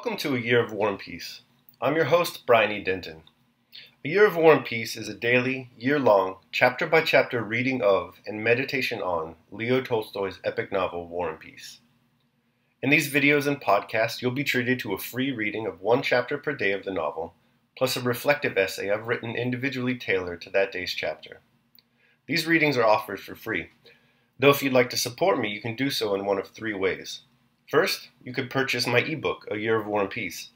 Welcome to A Year of War and Peace. I'm your host, Brian E. Denton. A Year of War and Peace is a daily, year-long, chapter-by-chapter reading of and meditation on Leo Tolstoy's epic novel, War and Peace. In these videos and podcasts, you'll be treated to a free reading of one chapter per day of the novel, plus a reflective essay I've written individually tailored to that day's chapter. These readings are offered for free, though if you'd like to support me, you can do so in one of three ways. First, you could purchase my ebook, A Year of War and Peace.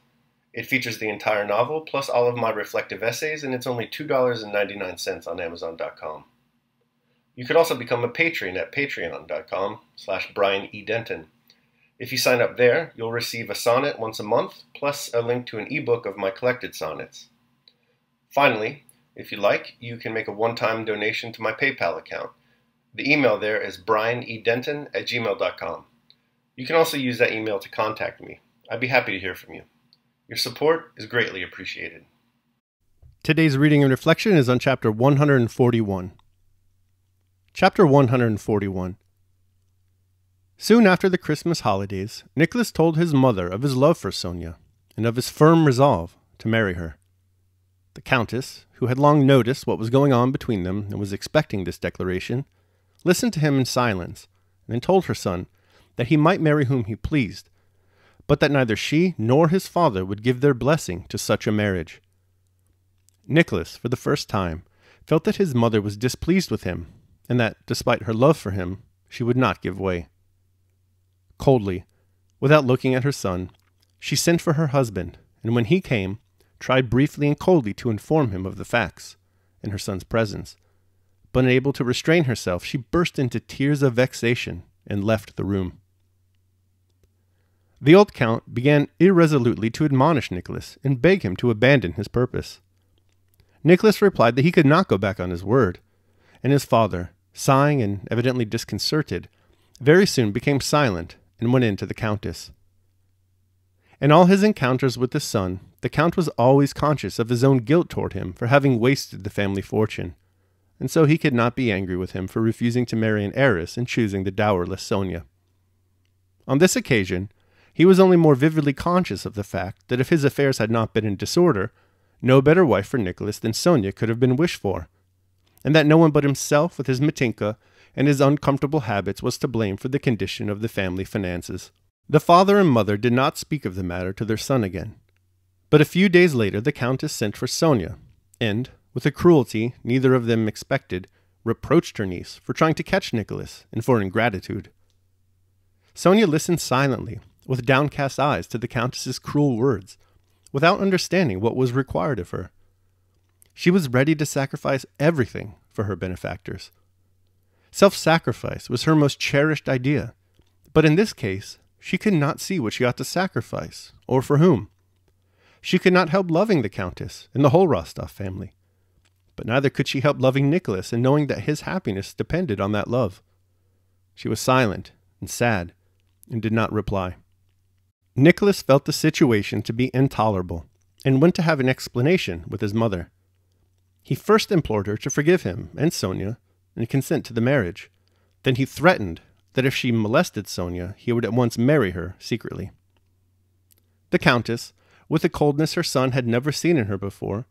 It features the entire novel, plus all of my reflective essays, and it's only $2.99 on Amazon.com. You could also become a patron at patreon.com/BrianEDenton. If you sign up there, you'll receive a sonnet once a month, plus a link to an ebook of my collected sonnets. Finally, if you like, you can make a one-time donation to my PayPal account. The email there is brianedenton@gmail.com. You can also use that email to contact me. I'd be happy to hear from you. Your support is greatly appreciated. Today's reading and reflection is on Chapter 141. Chapter 141. Soon after the Christmas holidays, Nicholas told his mother of his love for Sonia and of his firm resolve to marry her. The Countess, who had long noticed what was going on between them and was expecting this declaration, listened to him in silence and then told her son that he might marry whom he pleased, but that neither she nor his father would give their blessing to such a marriage. Nicholas, for the first time, felt that his mother was displeased with him, and that, despite her love for him, she would not give way. Coldly, without looking at her son, she sent for her husband, and when he came, tried briefly and coldly to inform him of the facts, in her son's presence, but unable to restrain herself, she burst into tears of vexation and left the room. The old count began irresolutely to admonish Nicholas and beg him to abandon his purpose. Nicholas replied that he could not go back on his word, and his father, sighing and evidently disconcerted, very soon became silent and went in to the Countess. In all his encounters with the son, the Count was always conscious of his own guilt toward him for having wasted the family fortune, and so he could not be angry with him for refusing to marry an heiress and choosing the dowerless Sonia. On this occasion, he was only more vividly conscious of the fact that if his affairs had not been in disorder, no better wife for Nicholas than Sonia could have been wished for, and that no one but himself with his Matinka and his uncomfortable habits was to blame for the condition of the family finances. The father and mother did not speak of the matter to their son again, but a few days later the Countess sent for Sonia, and, with a cruelty neither of them expected, reproached her niece for trying to catch Nicholas and for ingratitude. Sonia listened silently, with downcast eyes, to the Countess's cruel words, without understanding what was required of her. She was ready to sacrifice everything for her benefactors. Self-sacrifice was her most cherished idea, but in this case, she could not see what she ought to sacrifice, or for whom. She could not help loving the Countess and the whole Rostov family, but neither could she help loving Nicholas and knowing that his happiness depended on that love. She was silent and sad, and did not reply. Nicholas felt the situation to be intolerable, and went to have an explanation with his mother. He first implored her to forgive him and Sonia, and consent to the marriage. Then he threatened that if she molested Sonia, he would at once marry her secretly. The Countess, with a coldness her son had never seen in her before,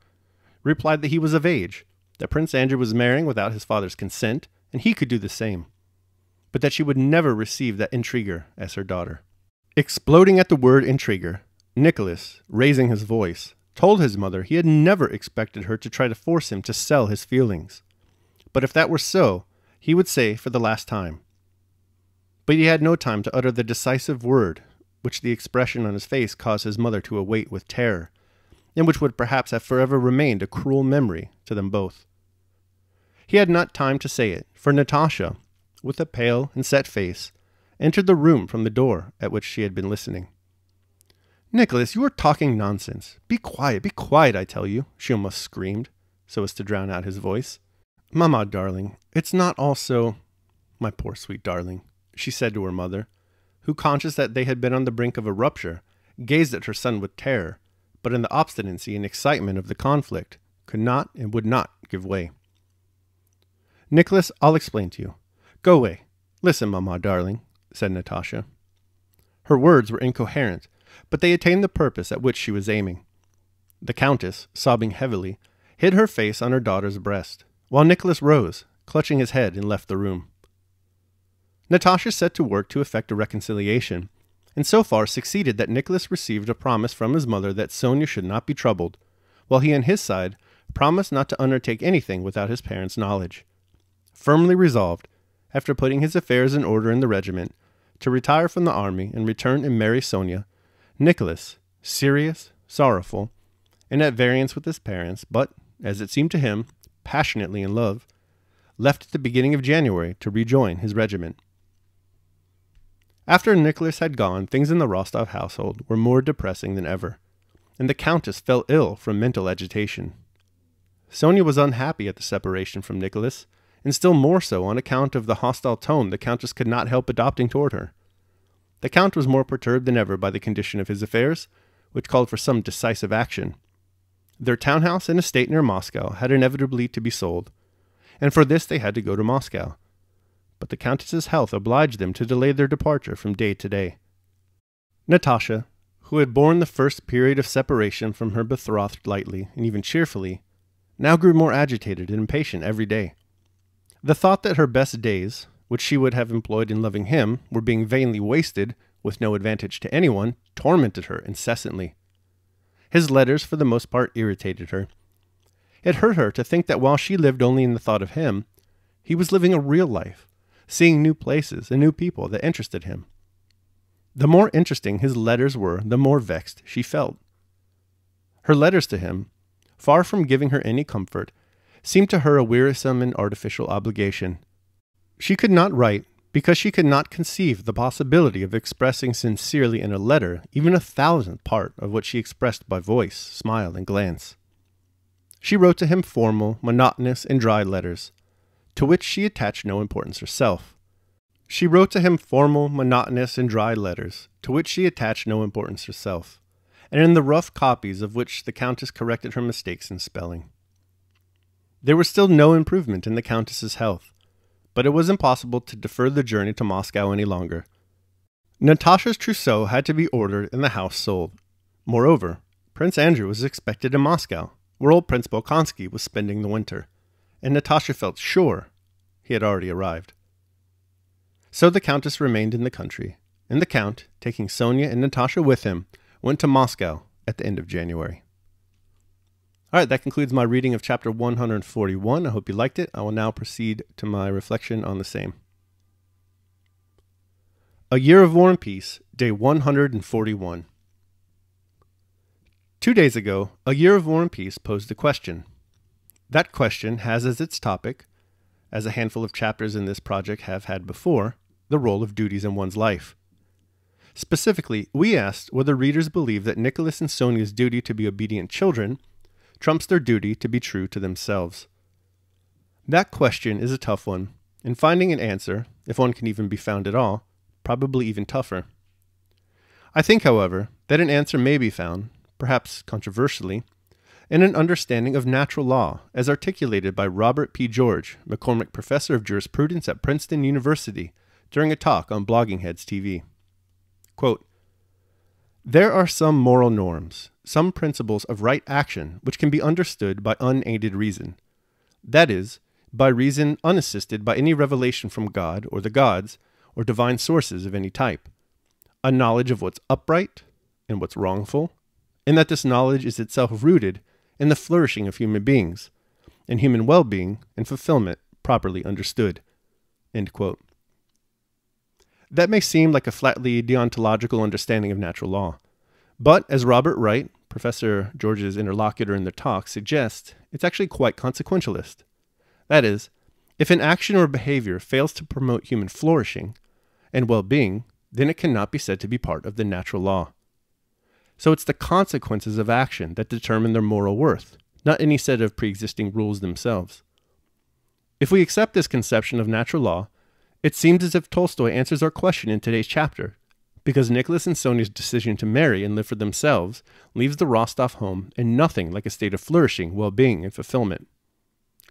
replied that he was of age, that Prince Andrew was marrying without his father's consent, and he could do the same, but that she would never receive that intriguer as her daughter. Exploding at the word intriguer, Nicholas, raising his voice, told his mother he had never expected her to try to force him to sell his feelings, but if that were so, he would say for the last time. But he had no time to utter the decisive word, which the expression on his face caused his mother to await with terror, and which would perhaps have forever remained a cruel memory to them both. He had not time to say it, for Natasha, with a pale and set face, entered the room from the door at which she had been listening. "Nicholas, you are talking nonsense. Be quiet, I tell you," she almost screamed, so as to drown out his voice. "Mamma, darling, it's not all so—" "My poor sweet darling," she said to her mother, who, conscious that they had been on the brink of a rupture, gazed at her son with terror, but in the obstinacy and excitement of the conflict, could not and would not give way. "Nicholas, I'll explain to you. Go away. Listen, Mamma, darling," said Natasha. Her words were incoherent, but they attained the purpose at which she was aiming. The Countess, sobbing heavily, hid her face on her daughter's breast, while Nicholas rose, clutching his head, and left the room. Natasha set to work to effect a reconciliation, and so far succeeded that Nicholas received a promise from his mother that Sonia should not be troubled, while he on his side promised not to undertake anything without his parents' knowledge. Firmly resolved, after putting his affairs in order in the regiment, to retire from the army and return and marry Sonia, Nicholas, serious, sorrowful, and at variance with his parents, but, as it seemed to him, passionately in love, left at the beginning of January to rejoin his regiment. After Nicholas had gone, things in the Rostov household were more depressing than ever, and the Countess fell ill from mental agitation. Sonia was unhappy at the separation from Nicholas, and still more so on account of the hostile tone the Countess could not help adopting toward her. The Count was more perturbed than ever by the condition of his affairs, which called for some decisive action. Their townhouse and estate near Moscow had inevitably to be sold, and for this they had to go to Moscow. But the Countess's health obliged them to delay their departure from day to day. Natasha, who had borne the first period of separation from her betrothed lightly and even cheerfully, now grew more agitated and impatient every day. The thought that her best days, which she would have employed in loving him, were being vainly wasted, with no advantage to anyone, tormented her incessantly. His letters for the most part irritated her. It hurt her to think that while she lived only in the thought of him, he was living a real life, seeing new places and new people that interested him. The more interesting his letters were, the more vexed she felt. Her letters to him, far from giving her any comfort, seemed to her a wearisome and artificial obligation. She could not write because she could not conceive the possibility of expressing sincerely in a letter even 1,000th part of what she expressed by voice, smile, and glance. She wrote to him formal, monotonous, and dry letters, to which she attached no importance herself. And in the rough copies of which the Countess corrected her mistakes in spelling. There was still no improvement in the Countess's health, but it was impossible to defer the journey to Moscow any longer. Natasha's trousseau had to be ordered and the house sold. Moreover, Prince Andrew was expected in Moscow, where old Prince Bolkonsky was spending the winter, and Natasha felt sure he had already arrived. So the Countess remained in the country, and the Count, taking Sonia and Natasha with him, went to Moscow at the end of January. All right, that concludes my reading of chapter 141. I hope you liked it. I will now proceed to my reflection on the same. A Year of War and Peace, day 141. 2 days ago, A Year of War and Peace posed a question. That question has as its topic, as a handful of chapters in this project have had before, the role of duties in one's life. Specifically, we asked whether readers believe that Nicholas and Sonia's duty to be obedient children trumps their duty to be true to themselves. That question is a tough one, and finding an answer, if one can even be found at all, probably even tougher. I think, however, that an answer may be found, perhaps controversially, in an understanding of natural law as articulated by Robert P. George, McCormick Professor of Jurisprudence at Princeton University, during a talk on Blogging Heads TV. Quote, "There are some moral norms, some principles of right action which can be understood by unaided reason. That is, by reason unassisted by any revelation from God or the gods or divine sources of any type. A knowledge of what's upright and what's wrongful, and that this knowledge is itself rooted in the flourishing of human beings, and human well-being and fulfillment properly understood." End quote. That may seem like a flatly deontological understanding of natural law, but as Robert Wright, Professor George's interlocutor in the talk, suggests, it's actually quite consequentialist. That is, if an action or behavior fails to promote human flourishing and well-being, then it cannot be said to be part of the natural law. So it's the consequences of action that determine their moral worth, not any set of pre-existing rules themselves. If we accept this conception of natural law, it seems as if Tolstoy answers our question in today's chapter, because Nicholas and Sonia's decision to marry and live for themselves leaves the Rostov home in nothing like a state of flourishing, well-being, and fulfillment.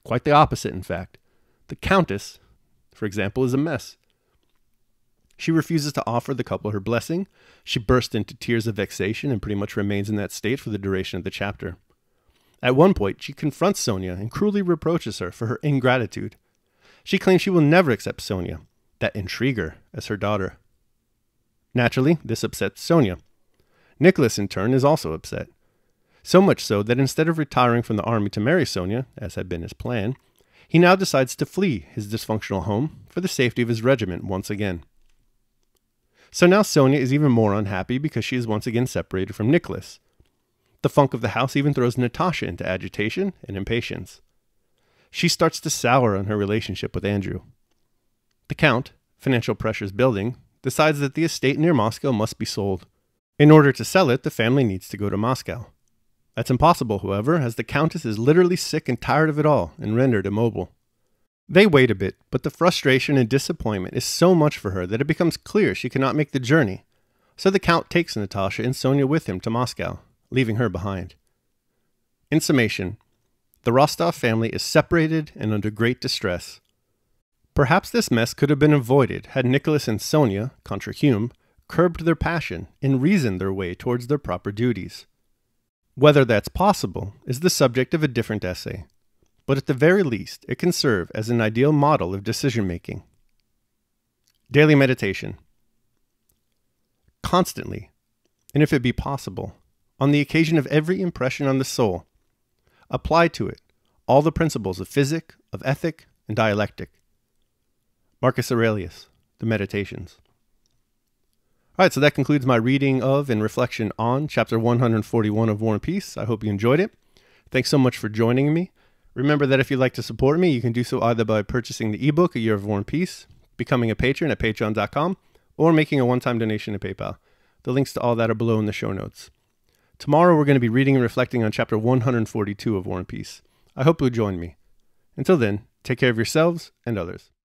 Quite the opposite, in fact. The Countess, for example, is a mess. She refuses to offer the couple her blessing. She bursts into tears of vexation and pretty much remains in that state for the duration of the chapter. At one point, she confronts Sonia and cruelly reproaches her for her ingratitude. She claims she will never accept Sonia, that intriguer, as her daughter. Naturally, this upsets Sonia. Nicholas, in turn, is also upset. So much so that instead of retiring from the army to marry Sonia, as had been his plan, he now decides to flee his dysfunctional home for the safety of his regiment once again. So now Sonia is even more unhappy because she is once again separated from Nicholas. The funk of the house even throws Natasha into agitation and impatience. She starts to sour on her relationship with Andrew. The Count, financial pressures building, decides that the estate near Moscow must be sold. In order to sell it, the family needs to go to Moscow. That's impossible, however, as the Countess is literally sick and tired of it all and rendered immobile. They wait a bit, but the frustration and disappointment is so much for her that it becomes clear she cannot make the journey, so the Count takes Natasha and Sonia with him to Moscow, leaving her behind. In summation, the Rostov family is separated and under great distress. Perhaps this mess could have been avoided had Nicholas and Sonia, contra Hume, curbed their passion and reasoned their way towards their proper duties. Whether that's possible is the subject of a different essay, but at the very least it can serve as an ideal model of decision-making. Daily meditation. Constantly, and if it be possible, on the occasion of every impression on the soul, apply to it all the principles of physic, of ethic, and dialectic. Marcus Aurelius, The Meditations. All right, so that concludes my reading of and reflection on Chapter 141 of War and Peace. I hope you enjoyed it. Thanks so much for joining me. Remember that if you'd like to support me, you can do so either by purchasing the ebook, A Year of War and Peace, becoming a patron at patreon.com, or making a one-time donation to PayPal. The links to all that are below in the show notes. Tomorrow we're going to be reading and reflecting on Chapter 142 of War and Peace. I hope you'll join me. Until then, take care of yourselves and others.